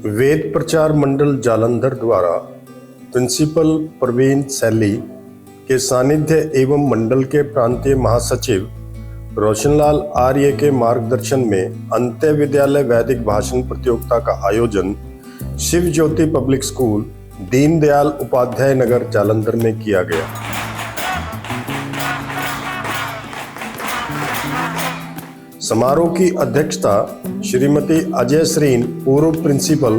वेद प्रचार मंडल जालंधर द्वारा प्रिंसिपल प्रवीण सैली के सानिध्य एवं मंडल के प्रांतीय महासचिव रोशनलाल आर्य के मार्गदर्शन में अंत्य विद्यालय वैदिक भाषण प्रतियोगिता का आयोजन शिव ज्योति पब्लिक स्कूल दीनदयाल उपाध्याय नगर जालंधर में किया गया। समारोह की अध्यक्षता श्रीमती अजय श्रीन पूर्व प्रिंसिपल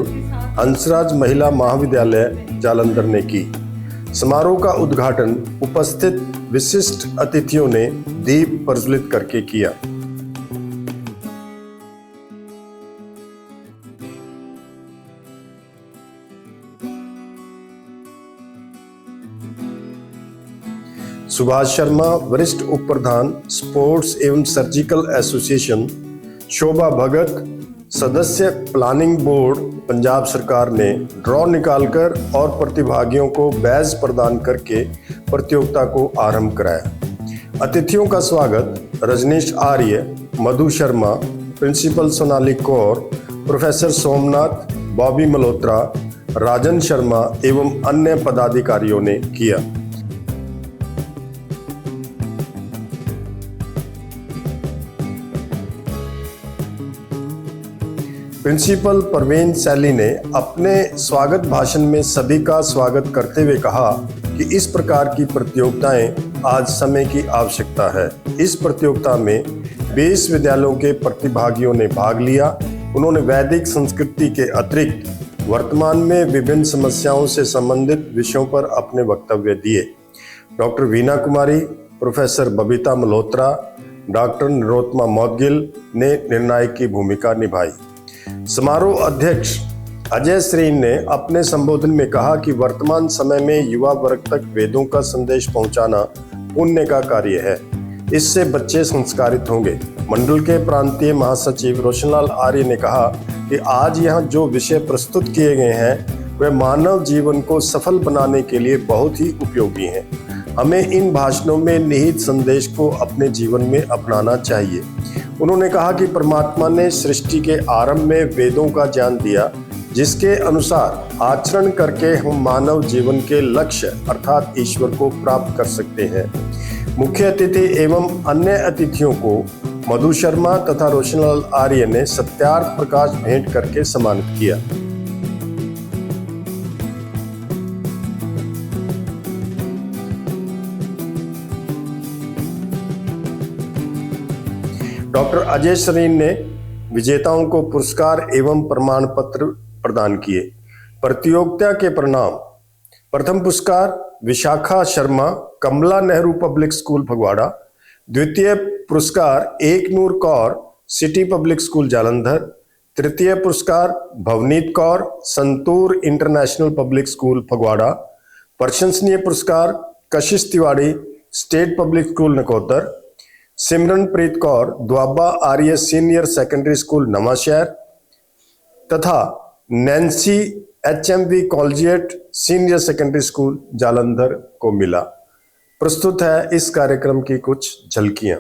हंसराज महिला महाविद्यालय जालंधर ने की। समारोह का उद्घाटन उपस्थित विशिष्ट अतिथियों ने दीप प्रज्वलित करके किया। सुभाष शर्मा वरिष्ठ उप प्रधान स्पोर्ट्स एवं सर्जिकल एसोसिएशन, शोभा भगत सदस्य प्लानिंग बोर्ड पंजाब सरकार ने ड्रॉ निकालकर और प्रतिभागियों को बैज प्रदान करके प्रतियोगिता को आरंभ कराया। अतिथियों का स्वागत रजनीश आर्य, मधु शर्मा, प्रिंसिपल सोनाली कौर, प्रोफेसर सोमनाथ, बॉबी मल्होत्रा, राजन शर्मा एवं अन्य पदाधिकारियों ने किया। प्रिंसिपल प्रवीण सैली ने अपने स्वागत भाषण में सभी का स्वागत करते हुए कहा कि इस प्रकार की प्रतियोगिताएं आज समय की आवश्यकता है। इस प्रतियोगिता में 20 विद्यालयों के प्रतिभागियों ने भाग लिया। उन्होंने वैदिक संस्कृति के अतिरिक्त वर्तमान में विभिन्न समस्याओं से संबंधित विषयों पर अपने वक्तव्य दिए। डॉक्टर वीना कुमारी, प्रोफेसर बबीता मल्होत्रा, डॉक्टर नरोत्तमा मौदगिल ने निर्णायक की भूमिका निभाई। समारोह अध्यक्ष अजय श्रीन ने अपने संबोधन में कहा कि वर्तमान समय में युवा वर्ग तक वेदों का संदेश पहुंचाना पुण्य का कार्य है। इससे बच्चे संस्कारित होंगे। मंडल के प्रांतीय महासचिव रोशनलाल आर्य ने कहा कि आज यहाँ जो विषय प्रस्तुत किए गए हैं वे मानव जीवन को सफल बनाने के लिए बहुत ही उपयोगी हैं। हमें इन भाषणों में निहित संदेश को अपने जीवन में अपनाना चाहिए। उन्होंने कहा कि परमात्मा ने सृष्टि के आरंभ में वेदों का ज्ञान दिया, जिसके अनुसार आचरण करके हम मानव जीवन के लक्ष्य अर्थात ईश्वर को प्राप्त कर सकते हैं। मुख्य अतिथि एवं अन्य अतिथियों को मधु शर्मा तथा रोशनलाल आर्य ने सत्यार्थ प्रकाश भेंट करके सम्मानित किया। डॉक्टर अजय श्रीन ने विजेताओं को पुरस्कार एवं प्रमाण पत्र प्रदान किए। प्रतियोगिता के परिणाम: प्रथम पुरस्कार विशाखा शर्मा, कमला नेहरू पब्लिक स्कूल फगवाड़ा। द्वितीय पुरस्कार Eknoor Kaur, city public school Jalandhar. तृतीय पुरस्कार Bhavneet Kaur, Santoor international public school Phagwara. प्रशंसनीय पुरस्कार Kashish Tiwari, state public school Nakodar. Simranpreet Kaur, Doaba Arya senior secondary school Nawanshahr तथा Nancy HMV collegiate senior secondary school Jalandhar को मिला। प्रस्तुत है इस कार्यक्रम की कुछ झलकियां।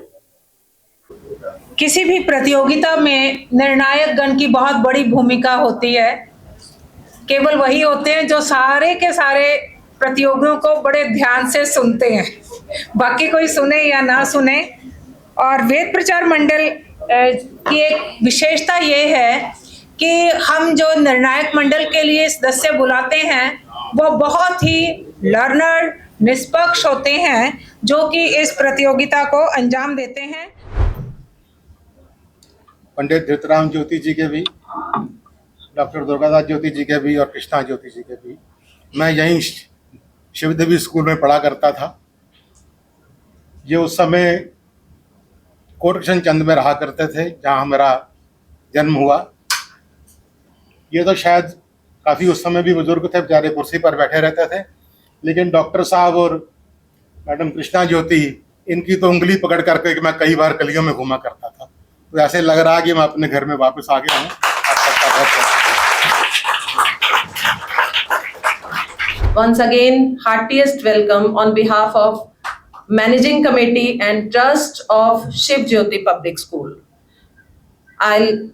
किसी भी प्रतियोगिता में निर्णायक गण की बहुत बड़ी भूमिका होती है। केवल वही होते हैं जो सारे के सारे प्रतियोगियों को बड़े ध्यान से सुनते हैं, बाकी कोई सुने या ना सुने। और वेद प्रचार मंडल की एक विशेषता ये है कि हम जो निर्णायक मंडल के लिए सदस्य बुलाते हैं वो बहुत ही लर्नर, निष्पक्ष होते हैं जो कि इस प्रतियोगिता को अंजाम देते हैं। पंडित धृतराम ज्योति जी के भी, डॉक्टर दुर्गादास ज्योति जी के भी और कृष्णा ज्योति जी के भी। मैं यहीं शिवदेवी स्कूल में पढ़ा करता था। ये उस समय कोट किशन चंद में रहा करते थे जहाँ मेरा जन्म हुआ। ये तो शायद काफ़ी उस समय भी बुजुर्ग थे, बेचारे कुर्सी पर बैठे रहते थे, लेकिन डॉक्टर साहब और मैडम कृष्णा ज्योति, इनकी तो उंगली पकड़ करके मैं कई बार गलियों में घूमा करता था। तो ऐसे लग रहा कि मैं अपने घर में वापस आ गया हूँ। Once again, heartiest welcome on behalf of Managing Committee and Trust of Shiv Jyoti Public School. I'll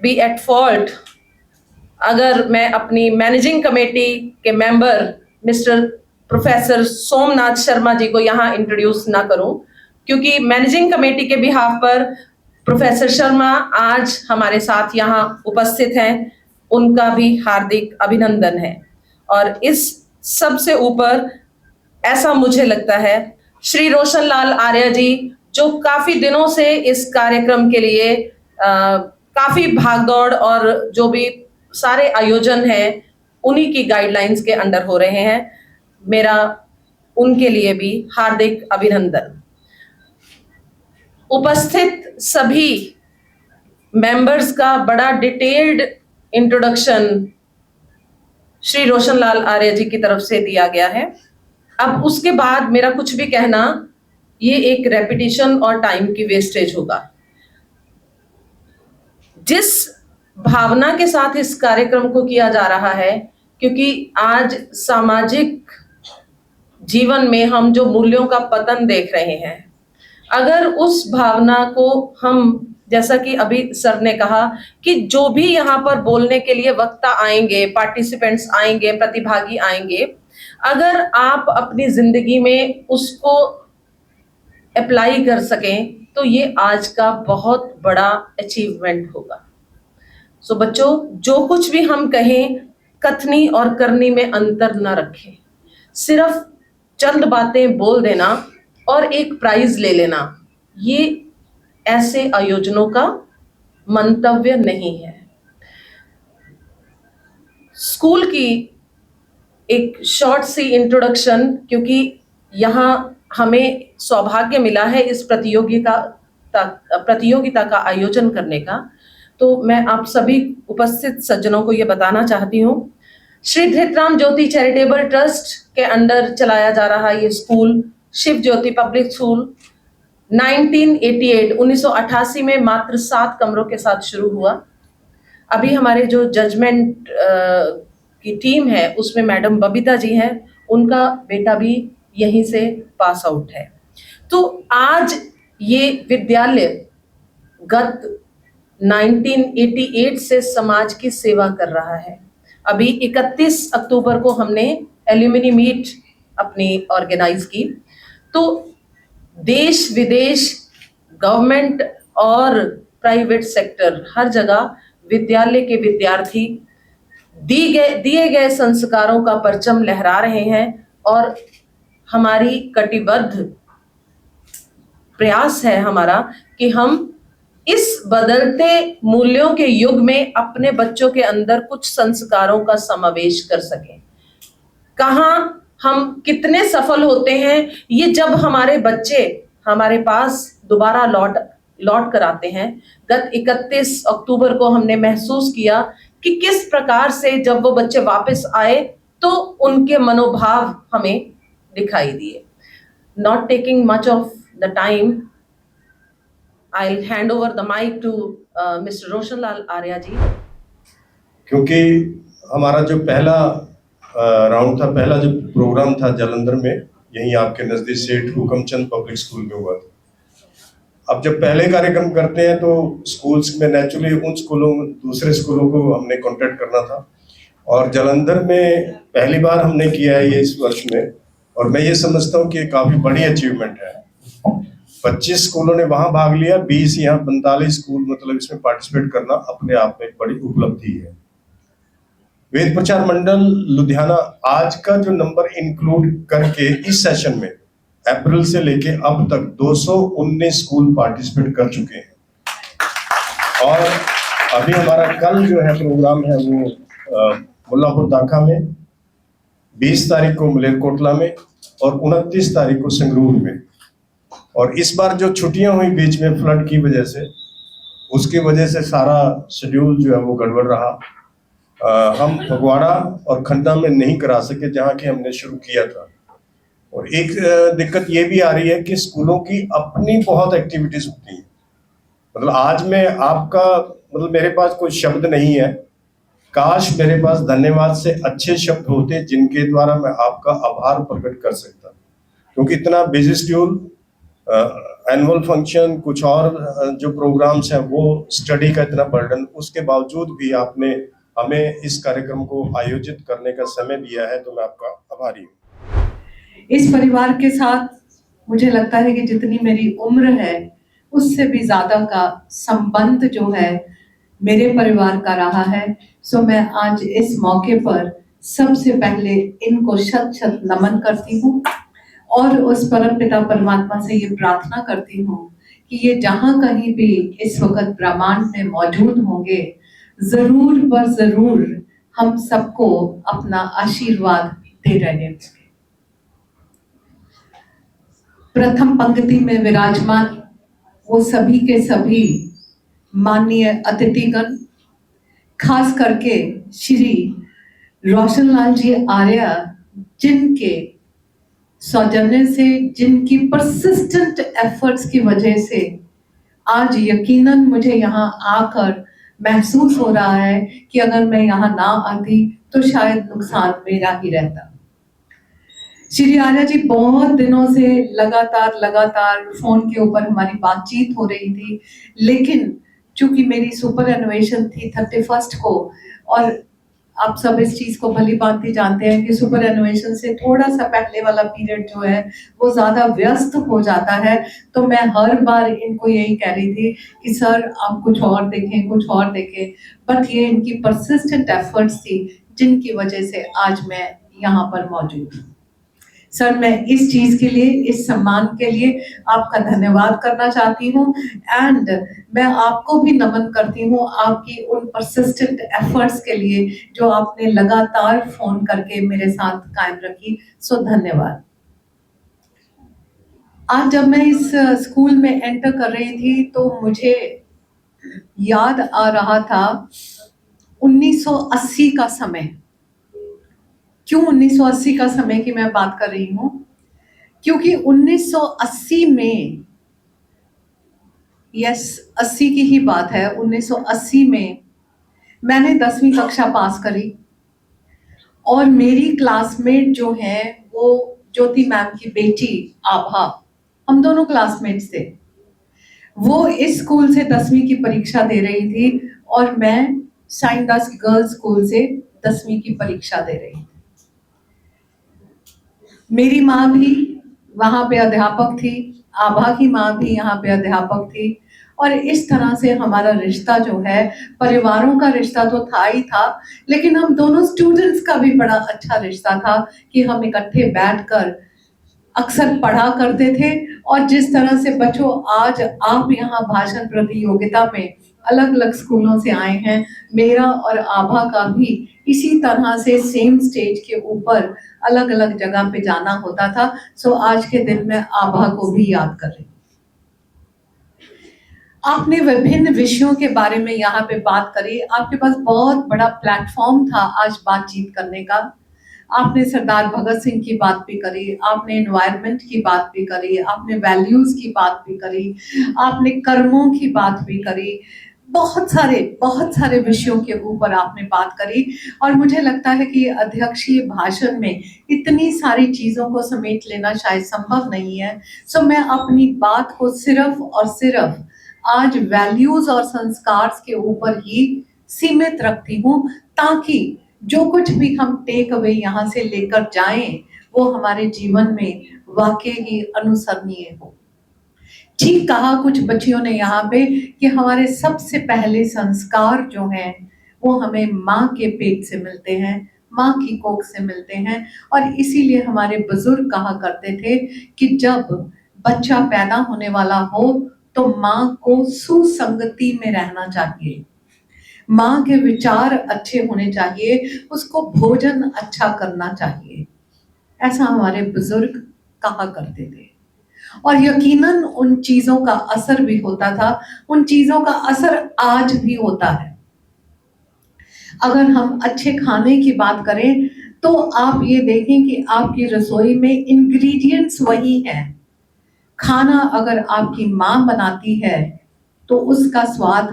be at fault अगर मैं अपनी मैनेजिंग कमेटी के member mister professor Somnath Sharma ji को यहाँ इंट्रोड्यूस ना करूं, क्योंकि मैनेजिंग कमेटी के बिहाफ पर प्रोफेसर शर्मा आज हमारे साथ यहाँ उपस्थित हैं, उनका भी हार्दिक अभिनंदन है। और इस सबसे ऊपर ऐसा मुझे लगता है श्री रोशन लाल आर्य जी, जो काफी दिनों से इस कार्यक्रम के लिए काफी भागदौड़ और जो भी सारे आयोजन हैं उन्हीं की गाइडलाइंस के अंडर हो रहे हैं, मेरा उनके लिए भी हार्दिक अभिनंदन। उपस्थित सभी मेंबर्स का बड़ा डिटेल्ड इंट्रोडक्शन श्री रोशन लाल आर्य जी की तरफ से दिया गया है। अब उसके बाद मेरा कुछ भी कहना ये एक रेपिटेशन और टाइम की वेस्टेज होगा। जिस भावना के साथ इस कार्यक्रम को किया जा रहा है, क्योंकि आज सामाजिक जीवन में हम जो मूल्यों का पतन देख रहे हैं, अगर उस भावना को हम, जैसा कि अभी सर ने कहा कि जो भी यहाँ पर बोलने के लिए वक्ता आएंगे, पार्टिसिपेंट्स आएंगे, प्रतिभागी आएंगे, अगर आप अपनी जिंदगी में उसको अप्लाई कर सकें तो ये आज का बहुत बड़ा अचीवमेंट होगा। सो बच्चों, जो कुछ भी हम कहें कथनी और करनी में अंतर न रखें। सिर्फ चंद बातें बोल देना और एक प्राइज ले लेना, ये ऐसे आयोजनों का मंतव्य नहीं है। स्कूल की एक शॉर्ट सी इंट्रोडक्शन, क्योंकि यहाँ हमें सौभाग्य मिला है इस प्रतियोगिता का आयोजन करने का, तो मैं आप सभी उपस्थित सज्जनों को ये बताना चाहती हूँ, श्री धृतराम ज्योति चैरिटेबल ट्रस्ट के अंडर चलाया जा रहा ये स्कूल शिव ज्योति पब्लिक स्कूल 1988 में मात्र 7 कमरों के साथ शुरू हुआ। अभी हमारे जो जजमेंट की टीम है उसमें मैडम बबीता जी हैं, उनका बेटा भी यहीं से पास आउट है। तो आज ये विद्यालय गत 1988 से समाज की सेवा कर रहा है। अभी 31 अक्टूबर को हमने एल्यूमिनी मीट अपनी ऑर्गेनाइज की, तो देश विदेश, गवर्नमेंट और प्राइवेट सेक्टर, हर जगह विद्यालय के विद्यार्थी दिए गए संस्कारों का परचम लहरा रहे हैं। और हमारी कटिबद्ध प्रयास है हमारा कि हम इस बदलते मूल्यों के युग में अपने बच्चों के अंदर कुछ संस्कारों का समावेश कर सकें। कहाँ हम कितने सफल होते हैं ये जब हमारे बच्चे हमारे पास दोबारा लौट कर आते हैं। गत 31 अक्टूबर को हमने महसूस किया कि किस प्रकार से जब वो बच्चे वापस आए तो उनके मनोभाव हमें दिखाई दिए। Not taking much of the time, I'll hand over the mic to Mr. Roshan Lal Arya ji. क्योंकि हमारा जो पहला राउंड था, पहला जो प्रोग्राम था जालंधर में, यहीं आपके नज़दीक सेठ हुकमचंद पब्लिक स्कूल में हुआ था। अब जब पहले कार्यक्रम करते हैं तो स्कूल्स में नेचुरली उन स्कूलों, दूसरे स्कूलों को हमने कॉन्टेक्ट करना था, और जालंधर में पहली बार हमने किया है ये इस वर्ष में, और मैं ये समझता हूँ कि काफ़ी बड़ी अचीवमेंट है। 25 स्कूलों ने वहाँ भाग लिया, 20 यहाँ 45 स्कूल, मतलब इसमें पार्टिसिपेट करना अपने आप में एक बड़ी उपलब्धि है। वेद प्रचार मंडल लुधियाना आज का जो नंबर इंक्लूड करके इस सेशन में अप्रैल से लेके अब तक 219 स्कूल पार्टिसिपेट कर चुके हैं। और अभी हमारा कल जो है प्रोग्राम है वो मुल्लापुर दाखा में, 20 तारीख को मलेरकोटला में और 29 तारीख को संगरूर में। और इस बार जो छुट्टियां हुई बीच में फ्लड की वजह से, उसकी वजह से सारा शेड्यूल जो है वो गड़बड़ रहा। हम फगवाड़ा और खन्ना में नहीं करा सके जहाँ की हमने शुरू किया था। और एक दिक्कत ये भी आ रही है कि स्कूलों की अपनी बहुत एक्टिविटीज होती हैं। मतलब आज मैं आपका, मतलब मेरे पास कोई शब्द नहीं है, काश मेरे पास धन्यवाद से अच्छे शब्द होते जिनके द्वारा मैं आपका आभार प्रकट कर सकता, क्योंकि इतना बिजी शेड्यूल, एनुअल फंक्शन, कुछ और जो प्रोग्राम्स हैं वो, स्टडी का इतना बर्डन, उसके बावजूद भी आपने हमें इस कार्यक्रम को आयोजित करने का समय दिया है, तो मैं आपका आभारी हूँ। इस परिवार के साथ मुझे लगता है कि जितनी मेरी उम्र है उससे भी ज्यादा का संबंध जो है मेरे परिवार का रहा है। सो मैं आज इस मौके पर सबसे पहले इनको शत शत नमन करती हूँ और उस परम पिता परमात्मा से ये प्रार्थना करती हूँ कि ये जहाँ कहीं भी इस वक्त ब्रह्मांड में मौजूद होंगे, जरूर व जरूर हम सबको अपना आशीर्वाद दे रहे हैं। प्रथम पंक्ति में विराजमान वो सभी के सभी माननीय अतिथिगण, खास करके श्री रोशनलाल जी आर्य, जिनके सौजन्य से, जिनकी परसिस्टेंट एफर्ट्स की वजह से आज यकीनन मुझे यहाँ आकर महसूस हो रहा है कि अगर मैं यहाँ ना आती तो शायद नुकसान मेरा ही रहता। श्री आर्य जी बहुत दिनों से लगातार फोन के ऊपर हमारी बातचीत हो रही थी, लेकिन चूंकि मेरी सुपर एनुएशन थी 31 को, और आप सब इस चीज को भली भांति जानते हैं कि सुपर एनुएशन से थोड़ा सा पहले वाला पीरियड जो है वो ज्यादा व्यस्त हो जाता है, तो मैं हर बार इनको यही कह रही थी कि सर आप कुछ और देखें, बट ये इनकी परसिस्टेंट एफर्ट्स थी जिनकी वजह से आज मैं यहाँ पर मौजूद हूँ। सर, मैं इस चीज के लिए, इस सम्मान के लिए आपका धन्यवाद करना चाहती हूँ एंड मैं आपको भी नमन करती हूँ आपकी उन परसिस्टेंट एफर्ट्स के लिए जो आपने लगातार फोन करके मेरे साथ कायम रखी। सो धन्यवाद। आज जब मैं इस स्कूल में एंटर कर रही थी तो मुझे याद आ रहा था 1980 का समय। क्यों 1980 का समय की मैं बात कर रही हूँ? क्योंकि 1980 में, यस 80 की ही बात है, 1980 में मैंने 10वीं कक्षा पास करी और मेरी क्लासमेट जो है वो ज्योति मैम की बेटी आभा, हम दोनों क्लासमेट्स थे। वो इस स्कूल से 10वीं की परीक्षा दे रही थी और मैं साईदास गर्ल्स स्कूल से 10वीं की परीक्षा दे रही थी। मेरी माँ भी वहाँ पे अध्यापक थी, आभा की माँ भी यहाँ पे अध्यापक थी और इस तरह से हमारा रिश्ता जो है, परिवारों का रिश्ता तो था ही था, लेकिन हम दोनों स्टूडेंट्स का भी बड़ा अच्छा रिश्ता था कि हम इकट्ठे बैठकर अक्सर पढ़ा करते थे। और जिस तरह से बच्चों आज आप यहाँ भाषण प्रतियोगिता में अलग अलग स्कूलों से आए हैं, मेरा और आभा का भी इसी तरह से सेम स्टेज के ऊपर अलग अलग जगह पे जाना होता था। सो आज के दिन में आभा को भी याद कर रही। आपने विभिन्न विषयों के बारे में यहाँ पे बात करी, आपके पास बहुत बड़ा प्लेटफॉर्म था आज बातचीत करने का। आपने सरदार भगत सिंह की बात भी करी, आपने एनवायरनमेंट की बात भी करी, आपने वैल्यूज की बात भी करी, आपने कर्मों की बात भी करी, बहुत सारे विषयों के ऊपर आपने बात करी। और मुझे लगता है कि अध्यक्षीय भाषण में इतनी सारी चीजों को समेट लेना शायद संभव नहीं है। सो मैं अपनी बात को सिर्फ और सिर्फ आज वैल्यूज और संस्कार के ऊपर ही सीमित रखती हूँ, ताकि जो कुछ भी हम टेक अवे यहाँ से लेकर जाएं वो हमारे जीवन में वाकई ही अनुसरणीय हो। ठीक कहा कुछ बच्चियों ने यहाँ पे कि हमारे सबसे पहले संस्कार जो हैं वो हमें माँ के पेट से मिलते हैं, माँ की कोख से मिलते हैं। और इसीलिए हमारे बुजुर्ग कहा करते थे कि जब बच्चा पैदा होने वाला हो तो माँ को सुसंगति में रहना चाहिए, माँ के विचार अच्छे होने चाहिए, उसको भोजन अच्छा करना चाहिए, ऐसा हमारे बुजुर्ग कहा करते थे। और यकीनन उन चीजों का असर भी होता था, उन चीजों का असर आज भी होता है। अगर हम अच्छे खाने की बात करें तो आप ये देखें कि आपकी रसोई में इंग्रेडिएंट्स वही हैं। खाना अगर आपकी माँ बनाती है तो उसका स्वाद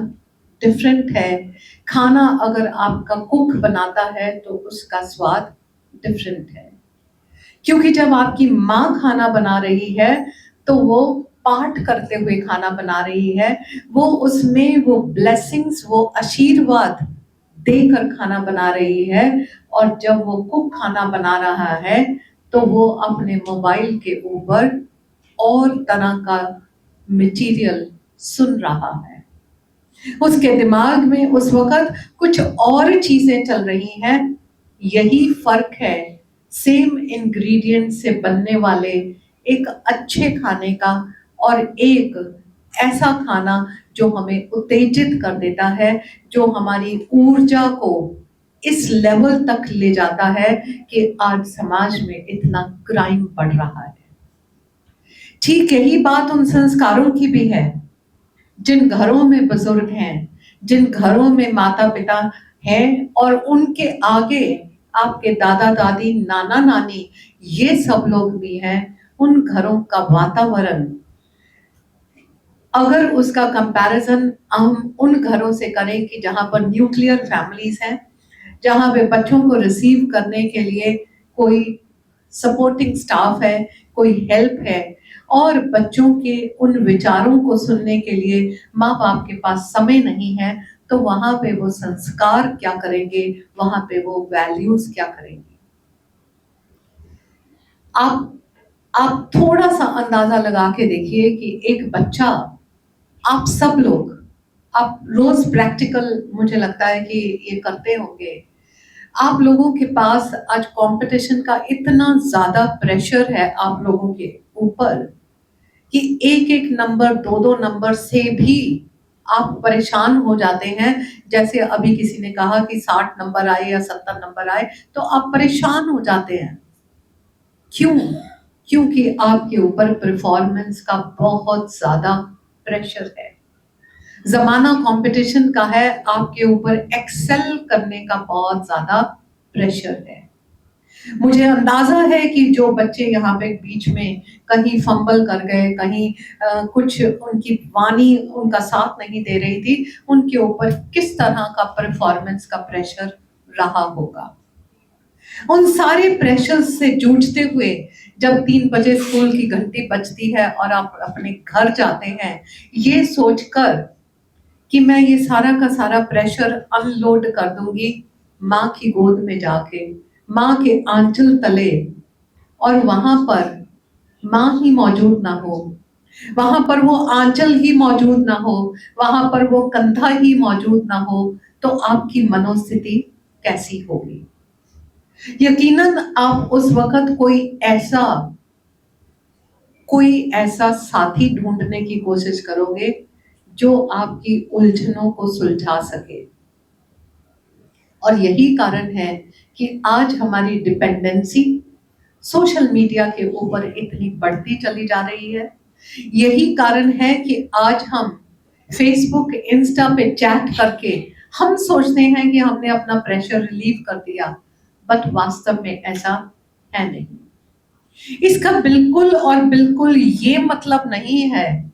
डिफरेंट है, खाना अगर आपका कुक बनाता है तो उसका स्वाद डिफरेंट है। क्योंकि जब आपकी माँ खाना बना रही है तो वो पाठ करते हुए खाना बना रही है, वो उसमें वो ब्लेसिंग्स, वो आशीर्वाद देकर खाना बना रही है, और जब वो कुक खाना बना रहा है तो वो अपने मोबाइल के ऊपर और तरह का मटेरियल सुन रहा है। उसके दिमाग में उस वक्त कुछ और चीजें चल रही हैं। यही फर्क है सेम इंग्रेडिएंट से बनने वाले एक अच्छे खाने का और एक ऐसा खाना जो हमें उत्तेजित कर देता है, जो हमारी ऊर्जा को इस लेवल तक ले जाता है कि आज समाज में इतना क्राइम बढ़ रहा है। ठीक यही बात उन संस्कारों की भी है। जिन घरों में बुजुर्ग हैं, जिन घरों में माता पिता हैं और उनके आगे आपके दादा दादी, नाना नानी, ये सब लोग भी हैं, उन घरों का वातावरण, अगर उसका कंपैरिजन हम उन घरों से करें कि जहां पर न्यूक्लियर फैमिलीज हैं, जहां पे बच्चों को रिसीव करने के लिए कोई सपोर्टिंग स्टाफ है, कोई हेल्प है, और बच्चों के उन विचारों को सुनने के लिए माँ बाप के पास समय नहीं है, तो वहां पे वो संस्कार क्या करेंगे, वहां पे वो वैल्यूज क्या करेंगे। आप थोड़ा सा अंदाजा लगा के देखिए कि एक बच्चा, आप सब लोग, आप रोज प्रैक्टिकल मुझे लगता है कि ये करते होंगे, आप लोगों के पास आज कंपटीशन का इतना ज्यादा प्रेशर है आप लोगों के ऊपर कि एक एक नंबर, दो दो नंबर से भी आप परेशान हो जाते हैं। जैसे अभी किसी ने कहा कि 60 नंबर आए या 70 नंबर आए तो आप परेशान हो जाते हैं। क्यों? क्योंकि आपके ऊपर परफॉर्मेंस का बहुत ज्यादा प्रेशर है। जमाना कंपटीशन का है, आपके ऊपर एक्सेल करने का बहुत ज्यादा प्रेशर है। मुझे अंदाजा है कि जो बच्चे यहाँ पे बीच में कहीं फंबल कर गए, कहीं कुछ उनकी वाणी उनका साथ नहीं दे रही थी, उनके ऊपर किस तरह का परफॉर्मेंस का प्रेशर रहा होगा। उन सारे प्रेशर्स से जूझते हुए जब 3 बजे स्कूल की घंटी बजती है और आप अपने घर जाते हैं, ये सोचकर कि मैं ये सारा का सारा प्रेशर अनलोड कर दूंगी माँ की गोद में जाके, माँ के आंचल तले, और वहां पर माँ ही मौजूद ना हो, वहां पर वो आंचल ही मौजूद ना हो, वहां पर वो कंधा ही मौजूद ना हो, तो आपकी मनोस्थिति कैसी होगी। यकीनन आप उस वक्त कोई ऐसा साथी ढूंढने की कोशिश करोगे जो आपकी उलझनों को सुलझा सके। और यही कारण है कि आज हमारी डिपेंडेंसी सोशल मीडिया के ऊपर इतनी बढ़ती चली जा रही है। यही कारण है कि आज हम फेसबुक, इंस्टा पे चैट करके हम सोचते हैं कि हमने अपना प्रेशर रिलीव कर दिया, बट वास्तव में ऐसा है नहीं। इसका बिल्कुल और बिल्कुल ये मतलब नहीं है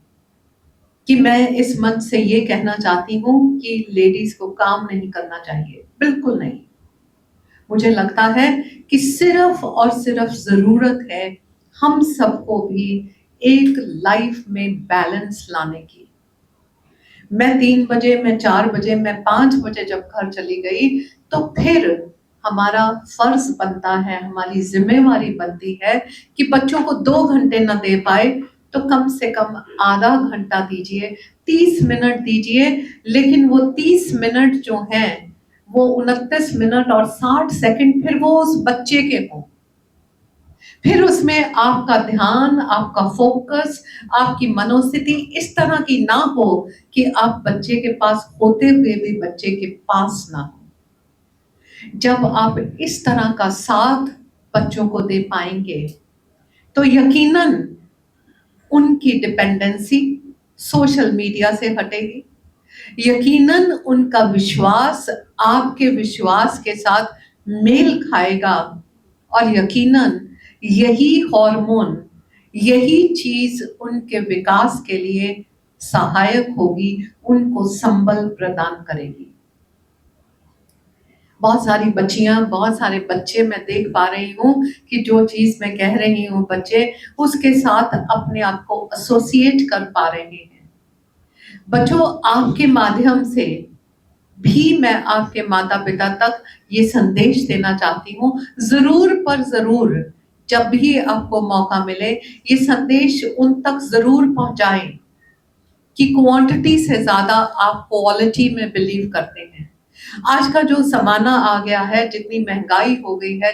कि मैं इस मंच से ये कहना चाहती हूँ कि लेडीज को काम नहीं करना चाहिए, बिल्कुल नहीं। मुझे लगता है कि सिर्फ और सिर्फ जरूरत है हम सबको भी एक लाइफ में बैलेंस लाने की। मैं 3 बजे, मैं 4 बजे, मैं 5 बजे जब घर चली गई तो फिर हमारा फर्ज बनता है, हमारी जिम्मेवारी बनती है कि बच्चों को 2 घंटे न दे पाए तो कम से कम आधा घंटा दीजिए, 30 मिनट दीजिए, लेकिन वो 30 मिनट जो हैं वो 29 मिनट और 60 सेकंड फिर वो उस बच्चे के हों। फिर उसमें आपका ध्यान, आपका फोकस, आपकी मनोस्थिति इस तरह की ना हो कि आप बच्चे के पास होते हुए भी बच्चे के पास ना हो। जब आप इस तरह का साथ बच्चों को दे पाएंगे तो यकीनन उनकी डिपेंडेंसी सोशल मीडिया से हटेगी, यकीनन उनका विश्वास आपके विश्वास के साथ मेल खाएगा, और यकीनन यही हार्मोन, यही चीज उनके विकास के लिए सहायक होगी, उनको संबल प्रदान करेगी। बहुत सारी बच्चियां, बहुत सारे बच्चे मैं देख पा रही हूँ कि जो चीज मैं कह रही हूँ बच्चे उसके साथ अपने आप को एसोसिएट कर पा रहे हैं। बच्चों, आपके माध्यम से भी मैं आपके माता पिता तक ये संदेश देना चाहती हूँ, जरूर पर जरूर जब भी आपको मौका मिले ये संदेश उन तक जरूर पहुंचाएं कि क्वांटिटी से ज्यादा आप क्वालिटी में बिलीव करते हैं। आज का जो जमाना आ गया है, जितनी महंगाई हो गई है,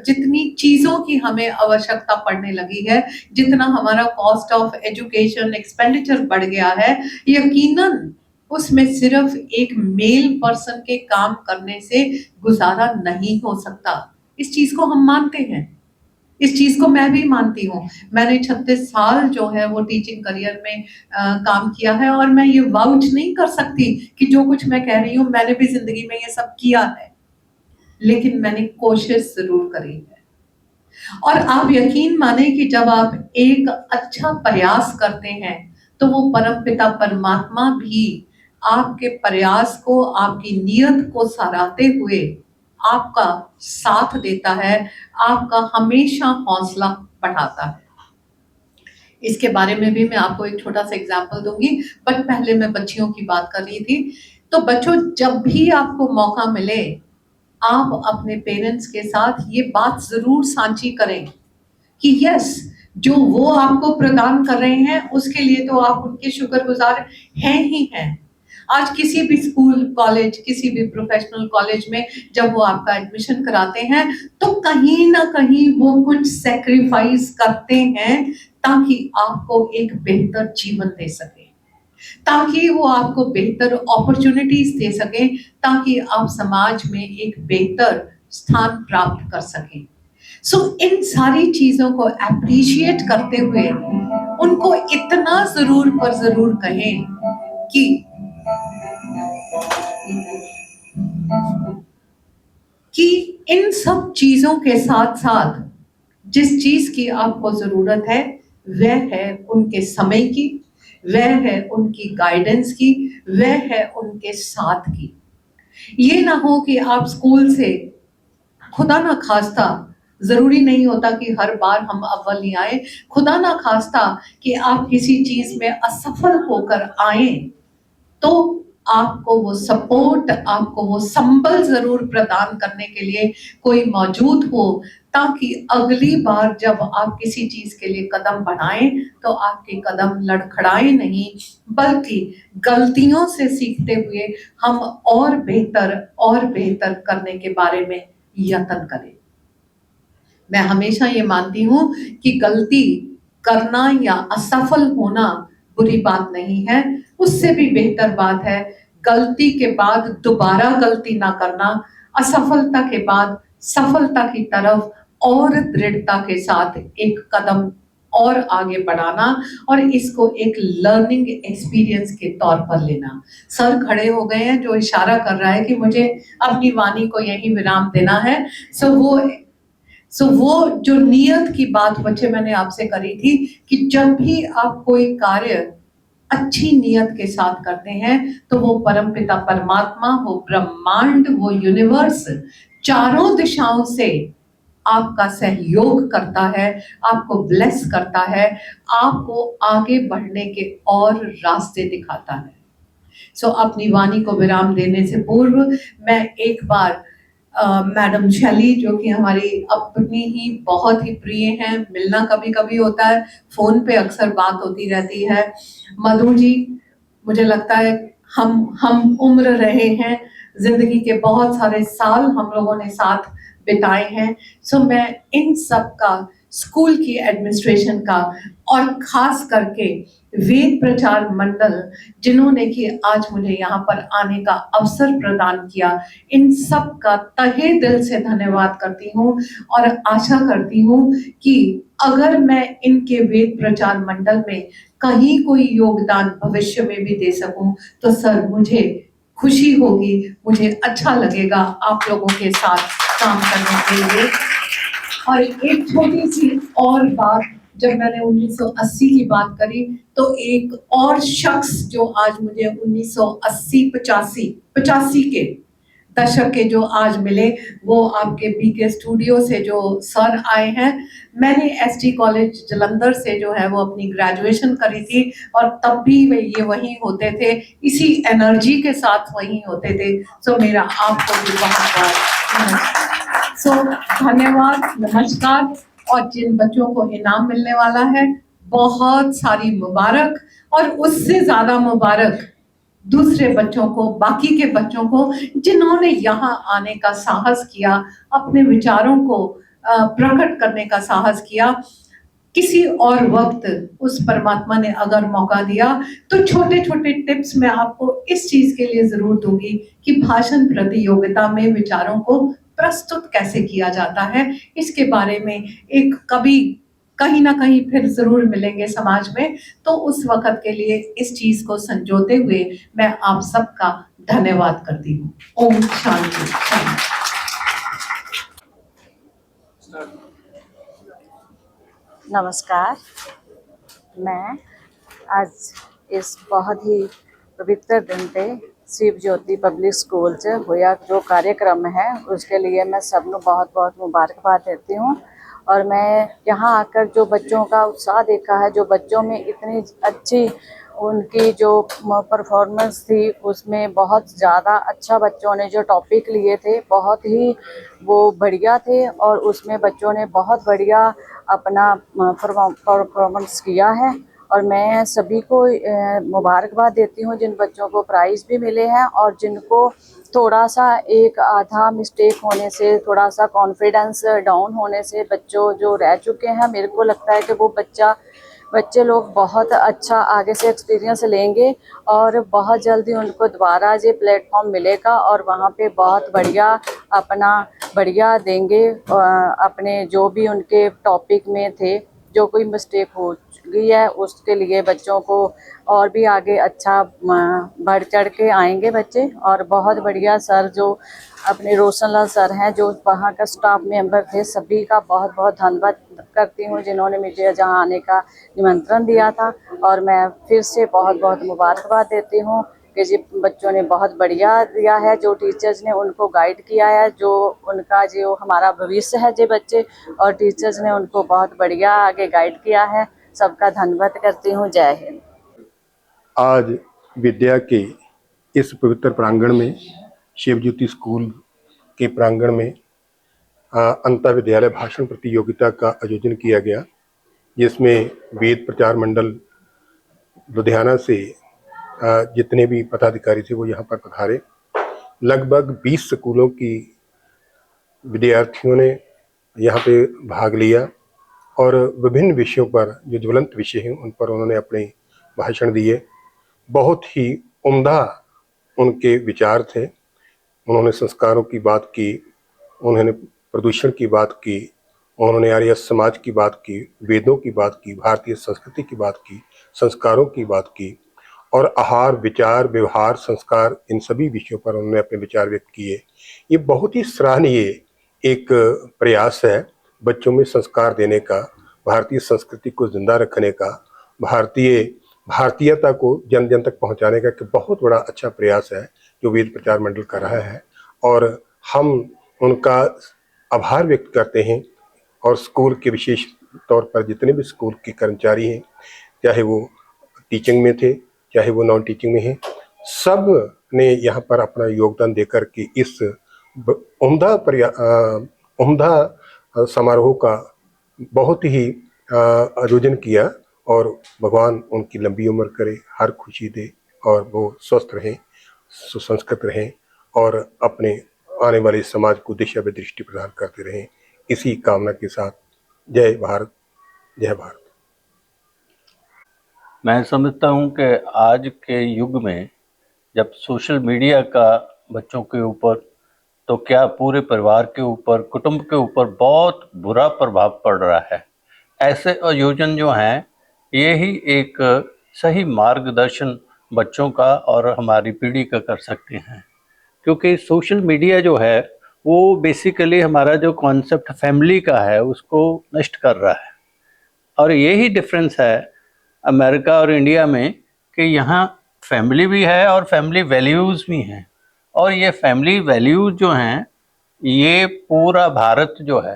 जितनी चीजों की हमें आवश्यकता पड़ने लगी है, जितना हमारा कॉस्ट ऑफ एजुकेशन एक्सपेंडिचर बढ़ गया है, यकीनन उसमें सिर्फ एक मेल पर्सन के काम करने से गुजारा नहीं हो सकता। इस चीज को हम मानते हैं, इस चीज को मैं भी मानती हूँ। मैंने 36 साल जो है वो टीचिंग करियर में काम किया है और मैं ये वाउच नहीं कर सकती कि जो कुछ मैं कह रही हूँ मैंने भी जिंदगी में ये सब किया है, लेकिन मैंने कोशिश जरूर करी है। और आप यकीन माने कि जब आप एक अच्छा प्रयास करते हैं तो वो परमपिता परमात्मा भी आपके प्रयास को, आपकी नियत को सराहते हुए आपका साथ देता है, आपका हमेशा हौसला बढ़ाता है। इसके बारे में भी मैं आपको एक छोटा सा एग्जाम्पल दूंगी, बट पहले मैं बच्चियों की बात कर रही थी। तो बच्चों, जब भी आपको मौका मिले आप अपने पेरेंट्स के साथ ये बात जरूर साझी करें कि यस, जो वो आपको प्रदान कर रहे हैं उसके लिए तो आप उनके शुक्रगुजार हैं ही हैं। आज किसी भी स्कूल, कॉलेज, किसी भी प्रोफेशनल कॉलेज में जब वो आपका एडमिशन कराते हैं तो कहीं ना कहीं वो कुछ सैक्रिफाइस करते हैं ताकि आपको एक बेहतर जीवन दे सके, ताकि वो आपको बेहतर अपॉर्चुनिटीज दे सके, ताकि आप समाज में एक बेहतर स्थान प्राप्त कर सकें। सो इन सारी चीजों को अप्रिशिएट करते हुए उनको इतना जरूर पर जरूर कहें कि इन सब चीजों के साथ साथ जिस चीज की आपको जरूरत है वह है उनके समय की, वह है उनकी गाइडेंस की, वह है उनके साथ की। ये ना हो कि आप स्कूल से, खुदा ना खास्ता, जरूरी नहीं होता कि हर बार हम अव्वल ही आए, खुदा ना खास्ता कि आप किसी चीज में असफल होकर आए तो आपको वो सपोर्ट, आपको वो संबल जरूर प्रदान करने के लिए कोई मौजूद हो, ताकि अगली बार जब आप किसी चीज के लिए कदम बढ़ाएं तो आपके कदम लड़खड़ाए नहीं, बल्कि गलतियों से सीखते हुए हम और बेहतर करने के बारे में यत्न करें। मैं हमेशा ये मानती हूँ कि गलती करना या असफल होना बुरी बात नहीं है, उससे भी बेहतर बात है गलती के बाद दोबारा गलती ना करना, असफलता के बाद सफलता की तरफ और दृढ़ता के साथ एक कदम और आगे बढ़ाना और इसको एक लर्निंग एक्सपीरियंस के तौर पर लेना। सर खड़े हो गए हैं जो इशारा कर रहा है कि मुझे अपनी वाणी को यहीं विराम देना है। सो वो जो नियत की बात बच्चे मैंने आपसे करी थी कि जब भी आप कोई कार्य अच्छी नियत के साथ करते हैं तो वो परमपिता परमात्मा, वो ब्रह्मांड, वो यूनिवर्स चारों दिशाओं से आपका सहयोग करता है, आपको ब्लेस करता है, आपको आगे बढ़ने के और रास्ते दिखाता है। सो अपनी वाणी को विराम देने से पूर्व मैं एक बार मैडम शैली, जो कि हमारी अपनी ही बहुत ही प्रिय हैं, मिलना कभी कभी होता है, फोन पे अक्सर बात होती रहती है। मधु जी, मुझे लगता है हम उम्र रहे हैं, जिंदगी के बहुत सारे साल हम लोगों ने साथ बिताए हैं। सो मैं इन सब का, स्कूल की एडमिनिस्ट्रेशन का और खास करके वेद प्रचार मंडल जिन्होंने कि आज मुझे यहाँ पर आने का अवसर प्रदान किया, इन सब का तहे दिल से धन्यवाद करती हूँ और आशा करती हूँ कि अगर मैं इनके वेद प्रचार मंडल में कहीं कोई योगदान भविष्य में भी दे सकूं तो सर मुझे खुशी होगी, मुझे अच्छा लगेगा आप लोगों के साथ काम करने के लिए। और एक छोटी सी और बात, जब मैंने 1980 की बात करी तो एक और शख्स जो आज मुझे 1980-85 के दशक के जो आज मिले वो आपके बीके स्टूडियो से जो सर आए हैं। मैंने एसटी कॉलेज जलंधर से जो है वो अपनी ग्रेजुएशन करी थी और तब भी ये वहीं होते थे, इसी एनर्जी के साथ वहीं होते थे। सो मेरा आपको भी बहुत बहुत सो धन्यवाद, नमस्कार। और जिन बच्चों को इनाम मिलने वाला है, बहुत सारी मुबारक, और उससे ज्यादा मुबारक दूसरे बच्चों को, बाकी के बच्चों को जिन्होंने यहाँ आने का साहस किया, अपने विचारों को प्रकट करने का साहस किया। किसी और वक्त उस परमात्मा ने अगर मौका दिया तो छोटे छोटे टिप्स मैं आपको इस चीज के लिए जरूर दूंगी कि भाषण प्रतियोगिता में विचारों को प्रस्तुत कैसे किया जाता है, इसके बारे में एक कभी कहीं ना कहीं फिर जरूर मिलेंगे समाज में। तो उस वक्त के लिए इस चीज को संजोते हुए मैं आप सबका धन्यवाद करती हूँ। ओम शांति शांति। नमस्कार। मैं आज इस बहुत ही पवित्र दिन पे शिव ज्योति पब्लिक स्कूल च होया जो कार्यक्रम है उसके लिए मैं सबनों बहुत बहुत मुबारकबाद देती हूँ। और मैं यहाँ आकर जो बच्चों का उत्साह देखा है, जो बच्चों में इतनी अच्छी उनकी जो परफॉर्मेंस थी, उसमें बहुत ज़्यादा अच्छा बच्चों ने जो टॉपिक लिए थे बहुत ही वो बढ़िया थे और उसमें बच्चों ने बहुत बढ़िया अपना परफॉर्मेंस किया है। और मैं सभी को मुबारकबाद देती हूँ जिन बच्चों को प्राइज़ भी मिले हैं और जिनको थोड़ा सा एक आधा मिस्टेक होने से, थोड़ा सा कॉन्फिडेंस डाउन होने से बच्चों जो रह चुके हैं, मेरे को लगता है कि वो बच्चे लोग बहुत अच्छा आगे से एक्सपीरियंस लेंगे और बहुत जल्दी उनको दोबारा ये प्लेटफॉर्म मिलेगा और वहाँ पे बहुत बढ़िया देंगे अपने जो भी उनके टॉपिक में थे। जो कोई मिस्टेक हो गई है उसके लिए बच्चों को और भी आगे अच्छा बढ़ चढ़ के आएंगे बच्चे। और बहुत बढ़िया सर जो अपने रोशनलाल सर हैं जो वहाँ का स्टाफ मेंबर थे, सभी का बहुत बहुत धन्यवाद करती हूँ जिन्होंने मुझे जहाँ आने का निमंत्रण दिया था। और मैं फिर से बहुत बहुत मुबारकबाद देती हूँ कि जी बच्चों ने बहुत बढ़िया दिया है, जो टीचर्स ने उनको गाइड किया है, जो उनका जो हमारा भविष्य है जे बच्चे, और टीचर्स ने उनको बहुत बढ़िया आगे गाइड किया है। सबका धन्यवाद करती हूँ। जय हिंद। आज विद्या के इस पवित्र प्रांगण में, शिव ज्योति स्कूल के प्रांगण में अंतर विद्यालय भाषण प्रतियोगिता का आयोजन किया गया, जिसमें वेद प्रचार मंडल लुधियाना से जितने भी पदाधिकारी थे वो यहाँ पर पधारे। लगभग 20 स्कूलों की विद्यार्थियों ने यहाँ पे भाग लिया और विभिन्न विषयों पर, जो ज्वलंत विषय हैं उन पर उन्होंने अपने भाषण दिए। बहुत ही उम्दा उनके विचार थे। उन्होंने संस्कारों की बात की, उन्होंने प्रदूषण की बात की, उन्होंने आर्य समाज की बात की, वेदों की बात की, भारतीय संस्कृति की बात की, संस्कारों की बात की और आहार, विचार, व्यवहार, संस्कार, इन सभी विषयों पर उन्होंने अपने विचार व्यक्त किए। ये बहुत ही सराहनीय एक प्रयास है बच्चों में संस्कार देने का, भारतीय संस्कृति को जिंदा रखने का, भारतीयता को जन जन तक पहुंचाने का एक बहुत बड़ा अच्छा प्रयास है जो वेद प्रचार मंडल कर रहा है। और हम उनका आभार व्यक्त करते हैं। और स्कूल के विशेष तौर पर जितने भी स्कूल के कर्मचारी हैं, चाहे वो टीचिंग में थे चाहे वो नॉन टीचिंग में हैं, सब ने यहाँ पर अपना योगदान देकर के इस उम्दा समारोह का बहुत ही आयोजन किया। और भगवान उनकी लंबी उम्र करे, हर खुशी दे और वो स्वस्थ रहें, सुसंस्कृत रहें और अपने आने वाले समाज को दिशा व दृष्टि प्रदान करते रहें। इसी कामना के साथ जय भारत, जय भारत। मैं समझता हूँ कि आज के युग में जब सोशल मीडिया का बच्चों के ऊपर, तो क्या पूरे परिवार के ऊपर, कुटुंब के ऊपर बहुत बुरा प्रभाव पड़ रहा है। ऐसे आयोजन जो हैं ये ही एक सही मार्गदर्शन बच्चों का और हमारी पीढ़ी का कर सकते हैं, क्योंकि सोशल मीडिया जो है वो बेसिकली हमारा जो कॉन्सेप्ट फैमिली का है उसको नष्ट कर रहा है। और यही डिफरेंस है अमेरिका और इंडिया में कि यहाँ फैमिली भी है और फैमिली वैल्यूज़ भी हैं। और ये फैमिली वैल्यूज जो हैं, ये पूरा भारत जो है,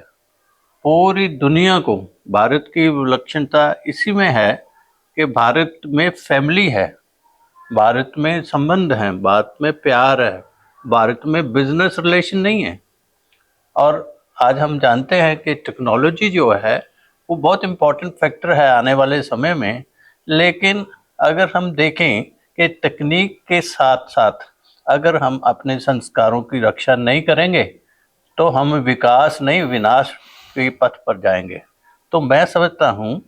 पूरी दुनिया को, भारत की विलक्षणता इसी में है कि भारत में फैमिली है, भारत में संबंध हैं, भारत में प्यार है, भारत में बिजनेस रिलेशन नहीं है। और आज हम जानते हैं कि टेक्नोलॉजी जो है वो बहुत इम्पोर्टेंट फैक्टर है आने वाले समय में, लेकिन अगर हम देखें कि तकनीक के साथ साथ अगर हम अपने संस्कारों की रक्षा नहीं करेंगे तो हम विकास नहीं, विनाश के पथ पर जाएंगे। तो मैं समझता हूँ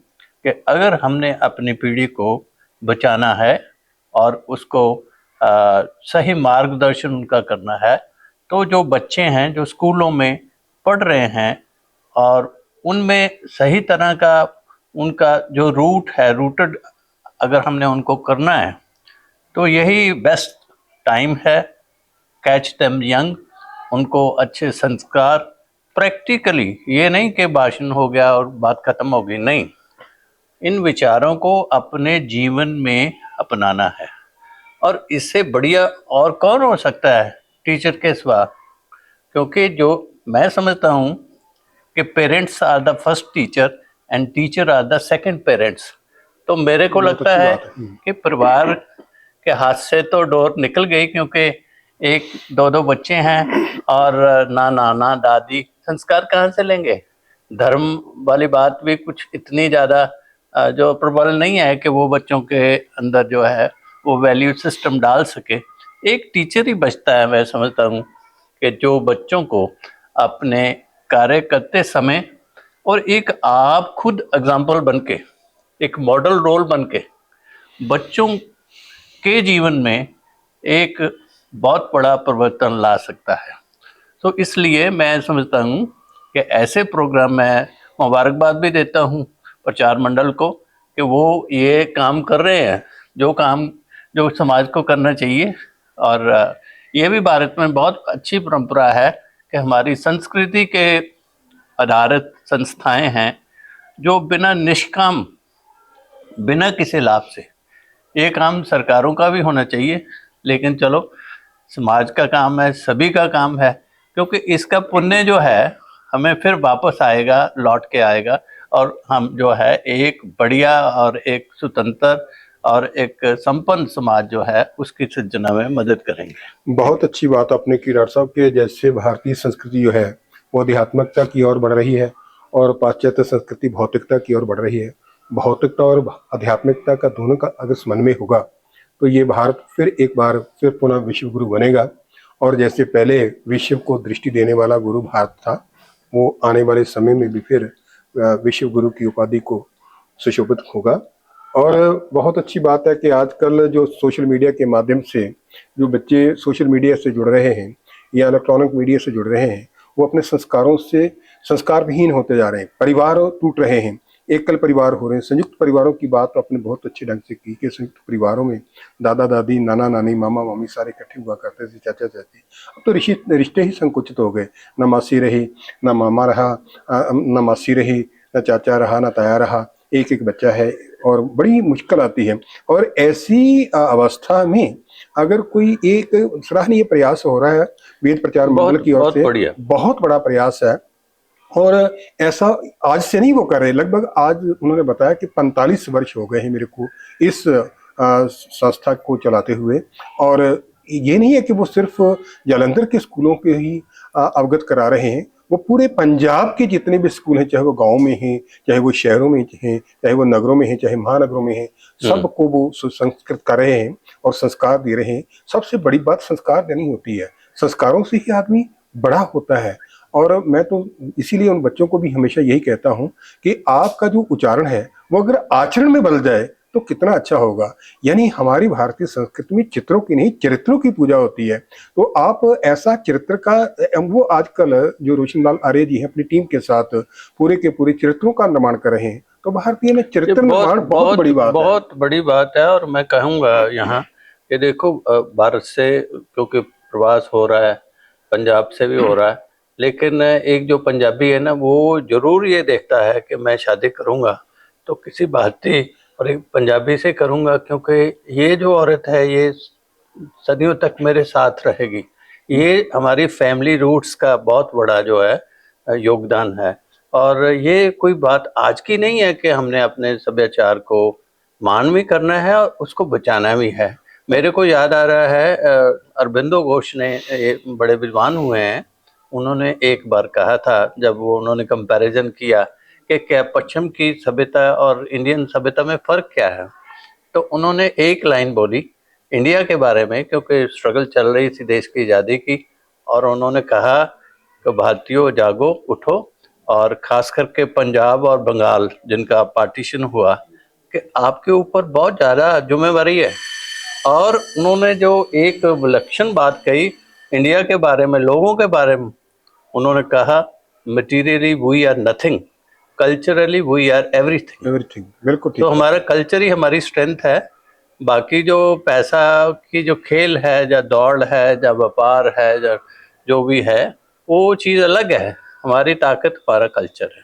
कि अगर हमने अपनी पीढ़ी को बचाना है और उसको सही मार्गदर्शन उनका करना है, तो जो बच्चे हैं जो स्कूलों में पढ़ रहे हैं और उनमें सही तरह का उनका जो रूट है, रूटेड अगर हमने उनको करना है, तो यही बेस्ट टाइम है। कैच देम यंग, उनको अच्छे संस्कार प्रैक्टिकली, ये नहीं कि भाषण हो गया और बात खत्म हो गई, नहीं, इन विचारों को अपने जीवन में अपनाना है। और इससे बढ़िया और कौन हो सकता है टीचर के सिवा, क्योंकि जो मैं समझता हूँ कि parents are the first teacher and teacher are the second parents. तो मेरे को लगता है कि परिवार के हाथ से तो डोर निकल गई, क्योंकि एक दो दो बच्चे हैं और ना नाना दादी, संस्कार कहाँ से लेंगे? धर्म वाली बात भी कुछ इतनी ज़्यादा जो प्रबल नहीं है कि वो बच्चों के अंदर जो है वो वैल्यू सिस्टम डाल सके। एक टीचर ही बचता है, मैं समझता हूँ, कि जो बच्चों को अपने कार्य करते समय और एक आप खुद एग्जाम्पल बन के, एक मॉडल रोल बन के बच्चों के जीवन में एक बहुत बड़ा परिवर्तन ला सकता है। तो इसलिए मैं समझता हूँ कि ऐसे प्रोग्राम, मैं मुबारकबाद भी देता हूँ प्रचार मंडल को कि वो ये काम कर रहे हैं, जो काम जो समाज को करना चाहिए। और ये भी भारत में बहुत अच्छी परंपरा है कि हमारी संस्कृति के आधारित संस्थाएं हैं जो बिना निष्काम, बिना किसी लाभ से, ये काम सरकारों का भी होना चाहिए, लेकिन चलो समाज का काम है, सभी का काम है, क्योंकि इसका पुण्य जो है हमें फिर वापस आएगा, लौट के आएगा, और हम जो है एक बढ़िया और एक स्वतंत्र और एक संपन्न समाज जो है उसकी सृजना में मदद करेंगे। बहुत अच्छी बात आपने की डॉक्टर साहब के, जैसे भारतीय संस्कृति जो है वो आध्यात्मिकता की ओर बढ़ रही है और पाश्चात्य संस्कृति भौतिकता की ओर बढ़ रही है। भौतिकता और आध्यात्मिकता का दोनों का अगर समन्वय होगा तो ये भारत फिर एक बार फिर पुनः विश्व गुरु बनेगा। और जैसे पहले विश्व को दृष्टि देने वाला गुरु भारत था, वो आने वाले समय में भी फिर विश्व गुरु की उपाधि को सुशोभित होगा। और बहुत अच्छी बात है कि आजकल जो सोशल मीडिया के माध्यम से जो बच्चे सोशल मीडिया से जुड़ रहे हैं या इलेक्ट्रॉनिक मीडिया से जुड़ रहे हैं, वो अपने संस्कारों से संस्कार विहीन होते जा रहे हैं, परिवार टूट रहे हैं, एकल परिवार हो रहे हैं। संयुक्त परिवारों की बात आपने बहुत अच्छे ढंग से की कि संयुक्त परिवारों में दादा दादी, नाना नानी, मामा मामी सारे इकट्ठे हुआ करते थे, चाचा चाची। अब तो रिश्ते ही संकुचित हो गए, न मासी रही, न मामा रहा, न मासी रही, न चाचा रहा, न ताया रहा, एक एक बच्चा है और बड़ी मुश्किल आती है। और ऐसी अवस्था में अगर कोई एक सराहनीय प्रयास हो रहा है वेद प्रचार मंडल की ओर से, बहुत बड़ा प्रयास है। और ऐसा आज से नहीं वो कर रहे, लगभग आज उन्होंने बताया कि 45 वर्ष हो गए हैं मेरे को इस संस्था को चलाते हुए। और ये नहीं है कि वो सिर्फ जालंधर के स्कूलों के ही अवगत करा रहे हैं, वो पूरे पंजाब के जितने भी स्कूल हैं, चाहे वो गांव में हैं, चाहे वो शहरों में हैं, चाहे वो नगरों में हैं, चाहे महानगरों में हैं, सबको वो सुसंस्कृत कर रहे हैं और संस्कार दे रहे हैं। सबसे बड़ी बात संस्कार देनी होती है, संस्कारों से ही आदमी बड़ा होता है। और मैं तो इसीलिए उन बच्चों को भी हमेशा यही कहता हूं कि आपका जो उच्चारण है वो अगर आचरण में बदल जाए तो कितना अच्छा होगा। यानी हमारी भारतीय संस्कृति में चित्रों की नहीं, चरित्रों की पूजा होती है। तो आप ऐसा चरित्र का, वो आजकल जो रोशनलाल आर्य जी हैं अपनी टीम के साथ पूरे के पूरे चरित्रों का निर्माण कर रहे हैं, तो भारतीय में चरित्र निर्माण बहुत बड़ी बात है, बहुत बड़ी बात है। और मैं कहूँगा यहाँ कि देखो, भारत से क्योंकि प्रवास हो रहा है, पंजाब से भी हो रहा है, लेकिन एक जो पंजाबी है ना, वो जरूर ये देखता है कि मैं शादी करूँगा तो किसी भारतीय और एक पंजाबी से करूँगा, क्योंकि ये जो औरत है ये सदियों तक मेरे साथ रहेगी, ये हमारी फैमिली रूट्स का बहुत बड़ा जो है योगदान है। और ये कोई बात आज की नहीं है कि हमने अपने सभ्याचार को मान भी करना है और उसको बचाना भी है। मेरे को याद आ रहा है अरबिंदो घोष ने, ये बड़े विद्वान हुए हैं, उन्होंने एक बार कहा था जब वो उन्होंने कंपैरिजन किया कि क्या पश्चिम की सभ्यता और इंडियन सभ्यता में फ़र्क क्या है, तो उन्होंने एक लाइन बोली इंडिया के बारे में, क्योंकि स्ट्रगल चल रही थी देश की आज़ादी की, और उन्होंने कहा कि भारतीयों जागो उठो, और ख़ास करके पंजाब और बंगाल जिनका पार्टीशन हुआ कि आपके ऊपर बहुत ज़्यादा जिम्मेवारी है। और उन्होंने जो एक विलक्षण बात कही इंडिया के बारे में, लोगों के बारे में, उन्होंने कहा materially we are nothing, culturally we are everything. Everything, बिल्कुल ठीक। तो हमारा कल्चर ही हमारी स्ट्रेंथ है, बाकी जो पैसा की जो खेल है, या दौड़ है, या व्यापार है, या जो भी है, वो चीज़ अलग है। हमारी ताकत हमारा कल्चर है।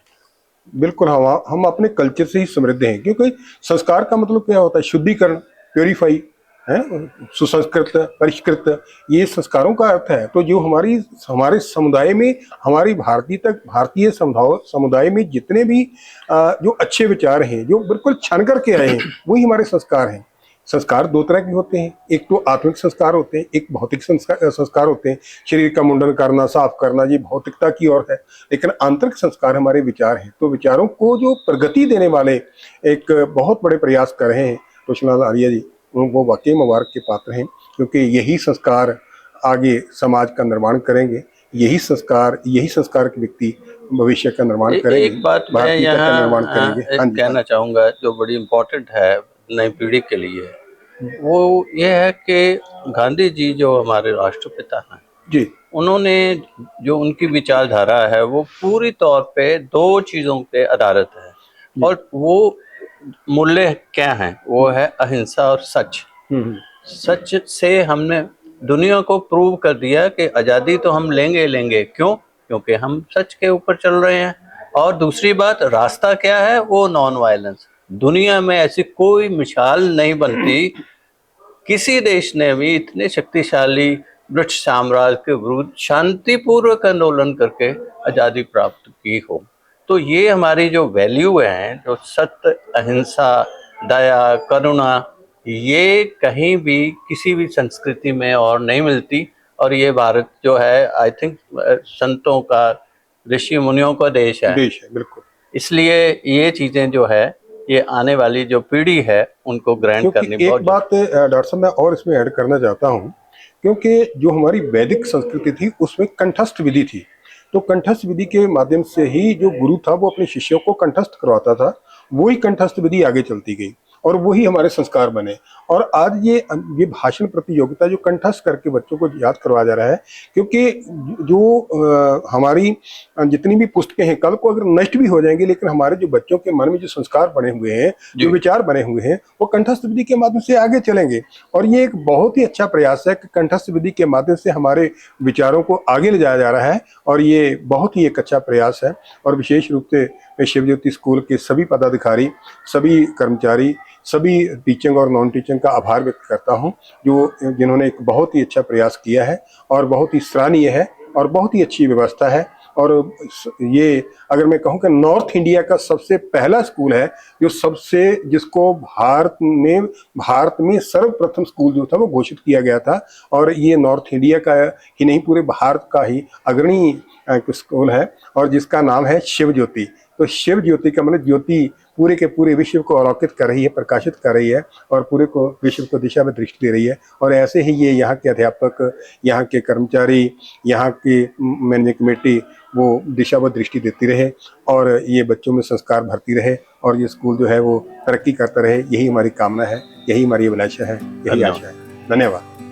बिल्कुल, हम अपने कल्चर से ही समृद्ध हैं, क्योंकि संस्कार का मतलब क्या होता है? शुद्धिकरण, प्योरीफाई है, सुसंस्कृत, परिष्कृत, ये संस्कारों का अर्थ है। तो जो हमारे समुदाय में, हमारी भारतीय समुदाय में जितने भी जो अच्छे विचार हैं, जो बिल्कुल छन करके आए हैं, वही हमारे संस्कार हैं। संस्कार दो तरह के होते हैं, एक तो आत्मिक संस्कार होते हैं, एक भौतिक संस्कार होते हैं। शरीर का मुंडन करना, साफ करना, ये भौतिकता की ओर है। लेकिन आंतरिक संस्कार हमारे विचार हैं। तो विचारों को जो प्रगति देने वाले एक बहुत बड़े प्रयास कर रहे हैं रोशनलाल आर्य जी, वो वाकई मुबारक के पात्र हैं, क्योंकि यही संस्कार आगे समाज का निर्माण करेंगे। यही संस्कार के व्यक्ति भविष्य का निर्माण करेंगे, एक बात मैं भारतीयता का यहाँ निर्माण करेंगे। हाँ जी, कहना चाहूँगा जो बड़ी इम्पोर्टेंट है नई पीढ़ी के लिए, वो ये है कि गांधी जी जो हमारे राष्ट्रपिता हैं जी, उन्होंने जो उनकी विचारधारा है वो पूरी तौर पे दो चीज़ों पे आधारित है, और वो मूल्य क्या हैं? वो है अहिंसा और सच। सच से हमने दुनिया को प्रूव कर दिया कि आज़ादी तो हम लेंगे। क्यों? क्योंकि हम सच के ऊपर चल रहे हैं। और दूसरी बात, रास्ता क्या है? वो नॉन वायलेंस। दुनिया में ऐसी कोई मिसाल नहीं बनती किसी देश ने भी इतने शक्तिशाली ब्रिटिश साम्राज्य के विरुद्ध शांतिपूर्वक आंदोलन करके आज़ादी प्राप्त की हो। तो ये हमारी जो वैल्यू हैं, जो सत्य, अहिंसा, दया, करुणा, ये कहीं भी किसी भी संस्कृति में और नहीं मिलती। और ये भारत जो है, आई थिंक संतों का, ऋषि मुनियों का देश है। बिल्कुल। इसलिए ये चीज़ें जो है, ये आने वाली जो पीढ़ी है उनको ग्रहण करनी बहुत। एक बात डॉक्टर साहब मैं और इसमें ऐड करना चाहता हूँ, क्योंकि जो हमारी वैदिक संस्कृति थी उसमें कंठस्थ विधि थी। तो कंठस्थ विधि के माध्यम से ही जो गुरु था वो अपने शिष्यों को कंठस्थ करवाता था। वही कंठस्थ विधि आगे चलती गई और वही हमारे संस्कार बने। और आज ये भाषण प्रतियोगिता जो कंठस्थ करके बच्चों को याद करवाया जा रहा है, क्योंकि जो हमारी जितनी भी पुस्तकें हैं कल को अगर नष्ट भी हो जाएंगी, लेकिन हमारे जो बच्चों के मन में जो संस्कार बने हुए हैं, जो विचार बने हुए हैं, वो कंठस्थ विधि के माध्यम से आगे चलेंगे। और ये एक बहुत ही अच्छा प्रयास है कि कंठस्थ विधि के माध्यम से हमारे विचारों को आगे ले जाया जा रहा है, और ये बहुत ही एक अच्छा प्रयास है। और विशेष रूप से मैं शिव ज्योति स्कूल के सभी पदाधिकारी, सभी कर्मचारी, सभी टीचिंग और नॉन टीचिंग का आभार व्यक्त करता हूं, जिन्होंने एक बहुत ही अच्छा प्रयास किया है और बहुत ही सराहनीय है और बहुत ही अच्छी व्यवस्था है। और ये अगर मैं कहूं कि नॉर्थ इंडिया का सबसे पहला स्कूल है जिसको भारत में सर्वप्रथम स्कूल जो था वो घोषित किया गया था। और ये नॉर्थ इंडिया का ही नहीं, पूरे भारत का ही अग्रणी स्कूल है, और जिसका नाम है शिव ज्योति। तो शिव ज्योति का मतलब ज्योति पूरे के पूरे विश्व को अलौकित कर रही है, प्रकाशित कर रही है, और पूरे को विश्व को दिशा में दृष्टि दे रही है। और ऐसे ही ये यहाँ के अध्यापक, यहाँ के कर्मचारी, यहाँ की मैनेजिंग कमेटी वो दिशा व दृष्टि देती रहे, और ये बच्चों में संस्कार भरती रहे, और ये स्कूल जो है वो तरक्की करता रहे। यही हमारी कामना है, यही हमारी अभिलाषा है, यही आशा है। धन्यवाद।